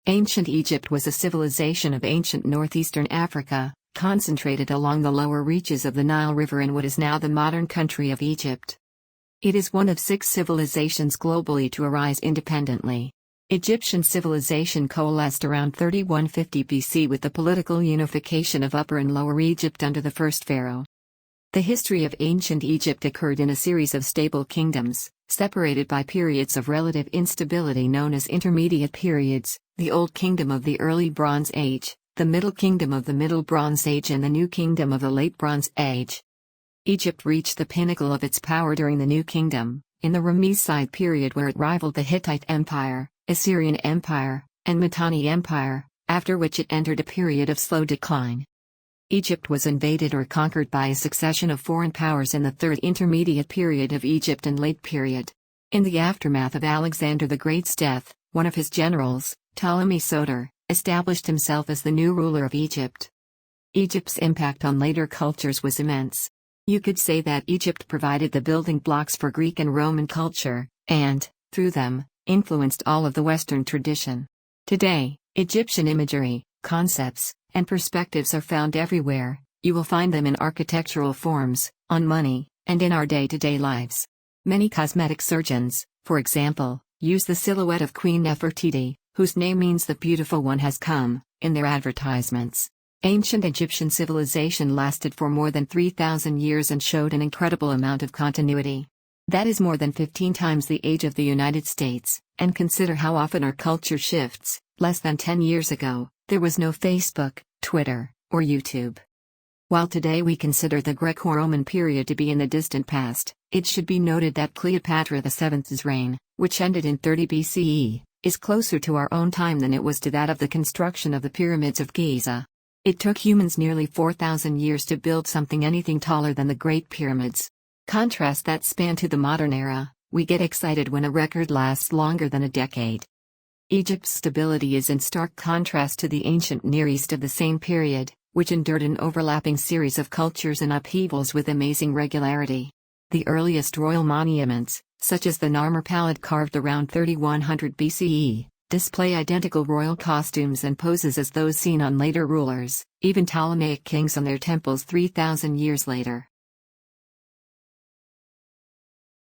Ancient Egypt was a civilization of ancient northeastern Africa, concentrated along the lower reaches of the Nile River in what is now the modern country of Egypt. It is one of 6 civilizations globally to arise independently. Egyptian civilization coalesced around 3150 BC with the political unification of Upper and Lower Egypt under the first pharaoh. The history of ancient Egypt occurred in a series of stable kingdoms, separated by periods of relative instability known as intermediate periods: the Old Kingdom of the Early Bronze Age, the Middle Kingdom of the Middle Bronze Age, and the New Kingdom of the Late Bronze Age. Egypt reached the pinnacle of its power during the New Kingdom, in the Ramesside period, where it rivaled the Hittite Empire, Assyrian Empire, and Mitanni Empire, after which it entered a period of slow decline. Egypt was invaded or conquered by a succession of foreign powers in the Third Intermediate Period of Egypt and Late Period. In the aftermath of Alexander the Great's death, one of his generals, Ptolemy Soter, established himself as the new ruler of Egypt. Egypt's impact on later cultures was immense. You could say that Egypt provided the building blocks for Greek and Roman culture, and, through them, influenced all of the Western tradition. Today, Egyptian imagery, concepts, and perspectives are found everywhere. You will find them in architectural forms, on money, and in our day-to-day lives. Many cosmetic surgeons, for example, use the silhouette of Queen Nefertiti, whose name means the beautiful one has come, in their advertisements. Ancient Egyptian civilization lasted for more than 3,000 years and showed an incredible amount of continuity. That is more than 15 times the age of the United States, and consider how often our culture shifts. Less than 10 years ago, there was no Facebook, Twitter, or YouTube. While today we consider the Greco-Roman period to be in the distant past, it should be noted that Cleopatra VII's reign, which ended in 30 BCE, is closer to our own time than it was to that of the construction of the pyramids of Giza. It took humans nearly 4,000 years to build something anything taller than the Great Pyramids. Contrast that span to the modern era, we get excited when a record lasts longer than a decade. Egypt's stability is in stark contrast to the ancient Near East of the same period, which endured an overlapping series of cultures and upheavals with amazing regularity. The earliest royal monuments, such as the Narmer Pallid carved around 3100 BCE, display identical royal costumes and poses as those seen on later rulers, even Ptolemaic kings on their temples 3,000 years later.